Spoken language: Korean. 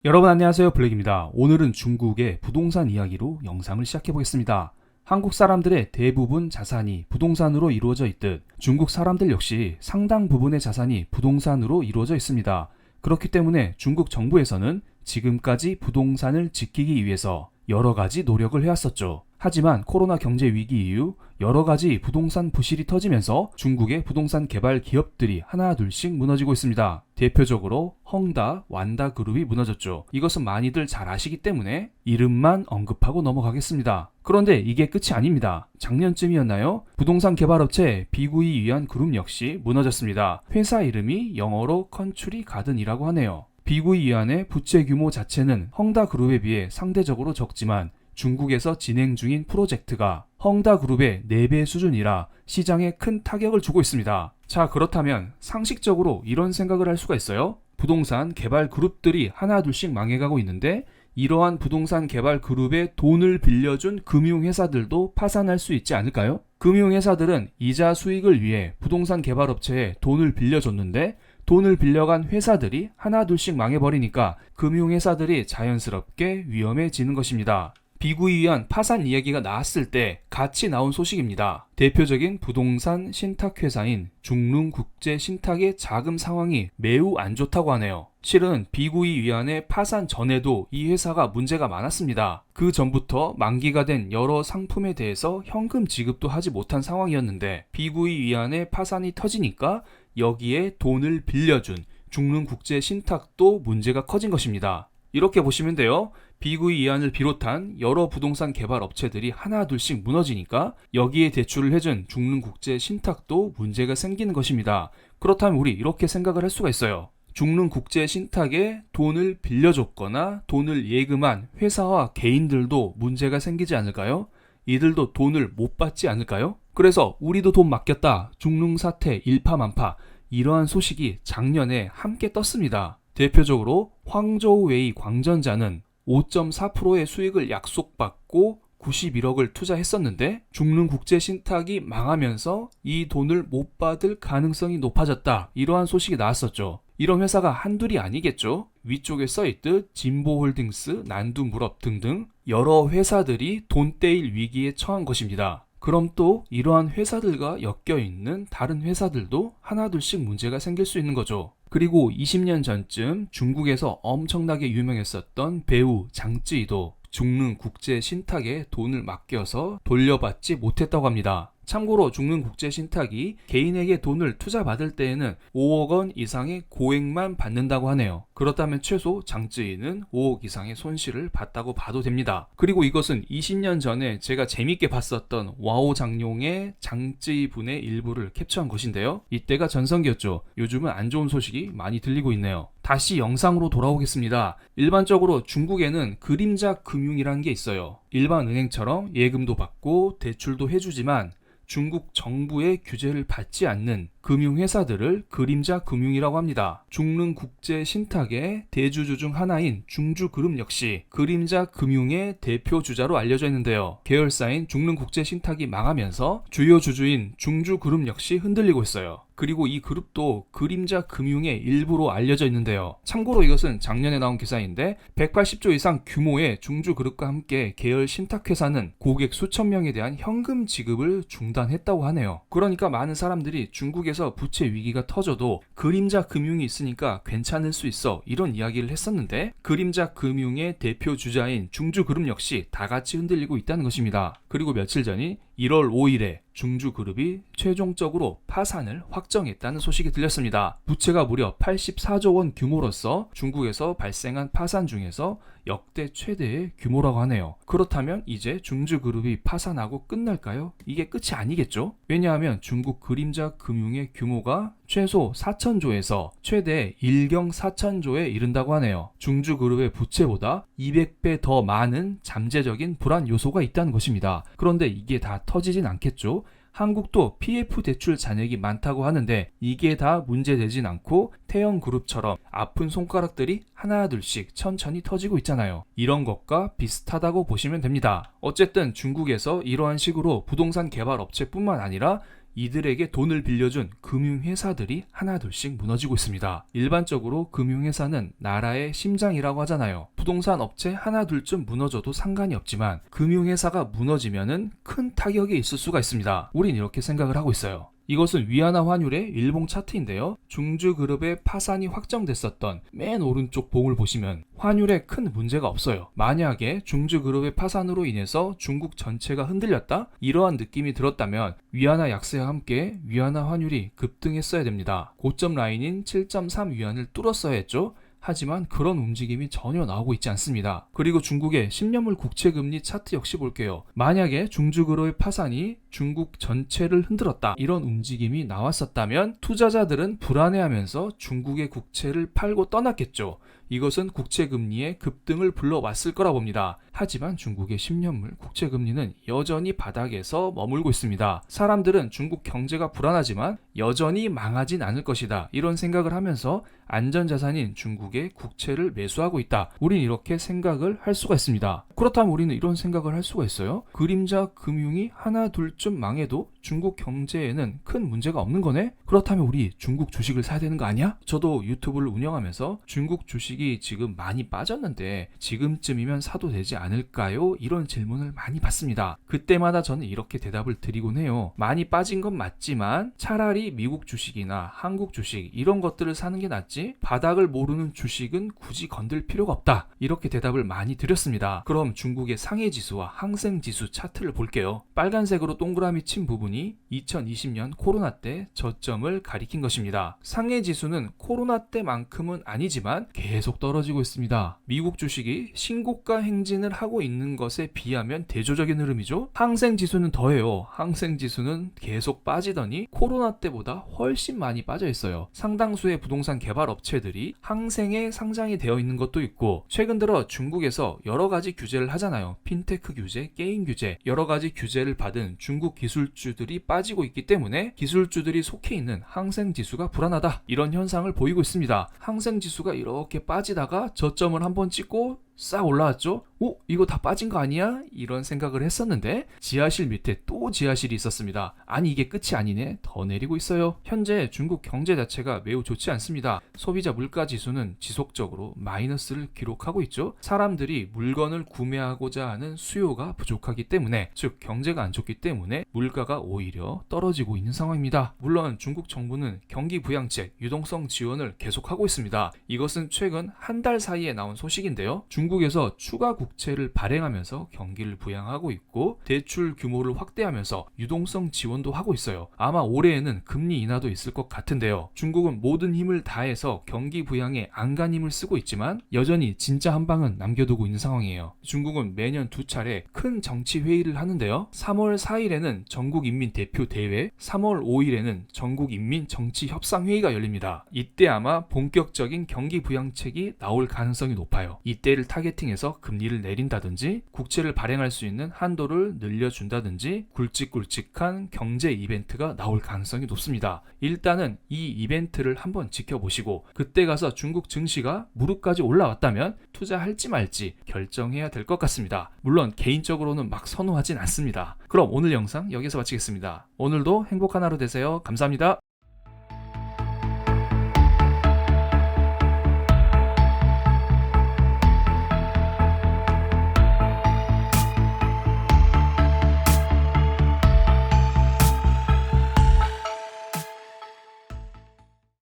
여러분 안녕하세요, 블랙입니다. 오늘은 중국의 부동산 이야기로 영상을 시작해 보겠습니다. 한국 사람들의 대부분 자산이 부동산으로 이루어져 있듯 중국 사람들 역시 상당 부분의 자산이 부동산으로 이루어져 있습니다. 그렇기 때문에 중국 정부에서는 지금까지 부동산을 지키기 위해서 여러 가지 노력을 해왔었죠. 하지만 코로나 경제 위기 이후 여러 가지 부동산 부실이 터지면서 중국의 부동산 개발 기업들이 하나둘씩 무너지고 있습니다. 대표적으로 헝다, 완다 그룹이 무너졌죠. 이것은 많이들 잘 아시기 때문에 이름만 언급하고 넘어가겠습니다. 그런데 이게 끝이 아닙니다. 작년쯤이었나요? 부동산 개발업체 비구이 위안 그룹 역시 무너졌습니다. 회사 이름이 영어로 컨츄리 가든이라고 하네요. 비구이 위안의 부채 규모 자체는 헝다 그룹에 비해 상대적으로 적지만 중국에서 진행 중인 프로젝트가 헝다 그룹의 4배 수준이라 시장에 큰 타격을 주고 있습니다. 자, 그렇다면 상식적으로 이런 생각을 할 수가 있어요. 부동산 개발 그룹들이 하나둘씩 망해가고 있는데 이러한 부동산 개발 그룹에 돈을 빌려준 금융회사들도 파산할 수 있지 않을까요? 금융회사들은 이자 수익을 위해 부동산 개발업체에 돈을 빌려줬는데 돈을 빌려간 회사들이 하나둘씩 망해버리니까 금융회사들이 자연스럽게 위험해지는 것입니다. 비구이 위안 파산 이야기가 나왔을 때 같이 나온 소식입니다. 대표적인 부동산 신탁회사인 중룽국제신탁의 자금 상황이 매우 안 좋다고 하네요. 실은 비구이 위안의 파산 전에도 이 회사가 문제가 많았습니다. 그 전부터 만기가 된 여러 상품에 대해서 현금 지급도 하지 못한 상황이었는데 비구이 위안의 파산이 터지니까 여기에 돈을 빌려준 중룽국제신탁도 문제가 커진 것입니다. 이렇게 보시면 돼요. 비구이 위안을 비롯한 여러 부동산 개발 업체들이 하나둘씩 무너지니까 여기에 대출을 해준 중릉국제신탁도 문제가 생기는 것입니다. 그렇다면 우리 이렇게 생각을 할 수가 있어요. 중릉국제신탁에 돈을 빌려줬거나 돈을 예금한 회사와 개인들도 문제가 생기지 않을까요? 이들도 돈을 못 받지 않을까요? 그래서 우리도 돈 맡겼다, 중릉사태 일파만파 이러한 소식이 작년에 함께 떴습니다. 대표적으로 황저우웨이 광전자는 5.4%의 수익을 약속받고 91억을 투자했었는데 중릉국제신탁이 망하면서 이 돈을 못 받을 가능성이 높아졌다. 이러한 소식이 나왔었죠. 이런 회사가 한둘이 아니겠죠. 위쪽에 써있듯 진보홀딩스, 난두물업 등등 여러 회사들이 돈 떼일 위기에 처한 것입니다. 그럼 또 이러한 회사들과 엮여있는 다른 회사들도 하나둘씩 문제가 생길 수 있는 거죠. 그리고 20년 전쯤 중국에서 엄청나게 유명했었던 배우 장쯔이도 중릉국제신탁에 돈을 맡겨서 돌려받지 못했다고 합니다. 참고로 중릉국제신탁이 개인에게 돈을 투자받을 때에는 5억 원 이상의 고액만 받는다고 하네요. 그렇다면 최소 장쯔이는 5억 이상의 손실을 봤다고 봐도 됩니다. 그리고 이것은 20년 전에 제가 재밌게 봤었던 와오 장룡의 장쯔이 분의 일부를 캡처한 것인데요. 이때가 전성기였죠. 요즘은 안 좋은 소식이 많이 들리고 있네요. 다시 영상으로 돌아오겠습니다. 일반적으로 중국에는 그림자 금융이라는 게 있어요. 일반 은행처럼 예금도 받고 대출도 해주지만 중국 정부의 규제를 받지 않는 금융회사들을 그림자 금융이라고 합니다. 중릉국제신탁의 대주주 중 하나인 중주그룹 역시 그림자 금융의 대표 주자로 알려져 있는데요. 계열사인 중릉국제신탁이 망하면서 주요 주주인 중주그룹 역시 흔들리고 있어요. 그리고 이 그룹도 그림자 금융의 일부로 알려져 있는데요. 참고로 이것은 작년에 나온 기사인데 180조 이상 규모의 중주그룹과 함께 계열 신탁회사는 고객 수천 명에 대한 현금 지급을 중단했다고 하네요. 그러니까 많은 사람들이 중국에서 부채 위기가 터져도 그림자 금융이 있으니까 괜찮을 수 있어 이런 이야기를 했었는데 그림자 금융의 대표 주자인 중주그룹 역시 다 같이 흔들리고 있다는 것입니다. 그리고 며칠 전인 1월 5일에 중주그룹이 최종적으로 파산을 확정했다는 소식이 들렸습니다. 부채가 무려 84조 원 규모로서 중국에서 발생한 파산 중에서 역대 최대의 규모라고 하네요. 그렇다면 이제 중주그룹이 파산하고 끝날까요? 이게 끝이 아니겠죠? 왜냐하면 중국 그림자 금융의 규모가 최소 4천조에서 최대 1경 4천조에 이른다고 하네요. 중주그룹의 부채보다 200배 더 많은 잠재적인 불안 요소가 있다는 것입니다. 그런데 이게 다 터지진 않겠죠? 한국도 PF 대출 잔액이 많다고 하는데 이게 다 문제되진 않고 태형그룹처럼 아픈 손가락들이 하나둘씩 천천히 터지고 있잖아요. 이런 것과 비슷하다고 보시면 됩니다. 어쨌든 중국에서 이러한 식으로 부동산 개발 업체뿐만 아니라 이들에게 돈을 빌려준 금융회사들이 하나둘씩 무너지고 있습니다. 일반적으로 금융회사는 나라의 심장이라고 하잖아요. 부동산 업체 하나둘쯤 무너져도 상관이 없지만 금융회사가 무너지면은 큰 타격이 있을 수가 있습니다. 우린 이렇게 생각을 하고 있어요. 이것은 위안화 환율의 일봉 차트인데요. 중주그룹의 파산이 확정됐었던 맨 오른쪽 봉을 보시면 환율에 큰 문제가 없어요. 만약에 중주그룹의 파산으로 인해서 중국 전체가 흔들렸다? 이러한 느낌이 들었다면 위안화 약세와 함께 위안화 환율이 급등했어야 됩니다. 고점 라인인 7.3 위안을 뚫었어야 했죠. 하지만 그런 움직임이 전혀 나오고 있지 않습니다. 그리고 중국의 10년물 국채금리 차트 역시 볼게요. 만약에 중주그룹의 파산이 중국 전체를 흔들었다, 이런 움직임이 나왔었다면 투자자들은 불안해하면서 중국의 국채를 팔고 떠났겠죠. 이것은 국채금리의 급등을 불러왔을 거라 봅니다. 하지만 중국의 10년물 국채금리는 여전히 바닥에서 머물고 있습니다. 사람들은 중국 경제가 불안하지만 여전히 망하진 않을 것이다, 이런 생각을 하면서 안전자산인 중국의 국채를 매수하고 있다. 우린 이렇게 생각을 할 수가 있습니다. 그렇다면 우리는 이런 생각을 할 수가 있어요. 그림자 금융이 하나 둘쯤 망해도 중국 경제에는 큰 문제가 없는 거네? 그렇다면 우리 중국 주식을 사야 되는 거 아니야? 저도 유튜브를 운영하면서 중국 주식이 지금 많이 빠졌는데 지금쯤이면 사도 되지 않을까요? 이런 질문을 많이 받습니다. 그때마다 저는 이렇게 대답을 드리곤 해요. 많이 빠진 건 맞지만 차라리 미국 주식이나 한국 주식 이런 것들을 사는 게 낫지 바닥을 모르는 주식은 굳이 건들 필요가 없다, 이렇게 대답을 많이 드렸습니다. 그럼 중국의 상해지수와 항생지수 차트를 볼게요. 빨간색으로 동그라미 친 부분이 2020년 코로나 때 저점을 가리킨 것입니다. 상해지수는 코로나 때만큼은 아니지만 계속 떨어지고 있습니다. 미국 주식이 신고가 행진을 하고 있는 것에 비하면 대조적인 흐름이죠. 항생지수는 더해요. 항생지수는 계속 빠지더니 코로나 때보다 훨씬 많이 빠져 있어요. 상당수의 부동산 개발 업체들이 항생에 상장이 되어 있는 것도 있고, 최근 들어 중국에서 여러 가지 규제를 하잖아요. 핀테크 규제, 게임 규제, 여러 가지 규제를 받은 중국 기술주들이 빠지고 있기 때문에 기술주들이 속해 있는 항생지수가 불안하다, 이런 현상을 보이고 있습니다. 항생지수가 이렇게 빠지다가 저점을 한번 찍고 싹 올라왔죠? 이거 다 빠진 거 아니야? 이런 생각을 했었는데 지하실 밑에 또 지하실이 있었습니다. 아니 이게 끝이 아니네. 더 내리고 있어요. 현재 중국 경제 자체가 매우 좋지 않습니다. 소비자 물가 지수는 지속적으로 마이너스를 기록하고 있죠. 사람들이 물건을 구매하고자 하는 수요가 부족하기 때문에, 즉 경제가 안 좋기 때문에 물가가 오히려 떨어지고 있는 상황입니다. 물론 중국 정부는 경기 부양책, 유동성 지원을 계속하고 있습니다. 이것은 최근 한 달 사이에 나온 소식인데요. 중국에서 추가 국채를 발행하면서 경기를 부양하고 있고 대출 규모를 확대하면서 유동성 지원도 하고 있어요. 아마 올해에는 금리 인하도 있을 것 같은데요. 중국은 모든 힘을 다해서 경기 부양에 안간힘을 쓰고 있지만 여전히 진짜 한 방은 남겨두고 있는 상황이에요. 중국은 매년 두 차례 큰 정치 회의를 하는데요. 3월 4일에는 전국인민대표대회, 3월 5일에는 전국인민정치협상회의가 열립니다. 이때 아마 본격적인 경기 부양책이 나올 가능성이 높아요. 이때를 타겟팅해서 금리를 내린다든지 국채를 발행할 수 있는 한도를 늘려준다든지 굵직굵직한 경제 이벤트가 나올 가능성이 높습니다. 일단은 이 이벤트를 한번 지켜보시고 그때 가서 중국 증시가 무릎까지 올라왔다면 투자할지 말지 결정해야 될 것 같습니다. 물론 개인적으로는 막 선호하진 않습니다. 그럼 오늘 영상 여기서 마치겠습니다. 오늘도 행복한 하루 되세요. 감사합니다.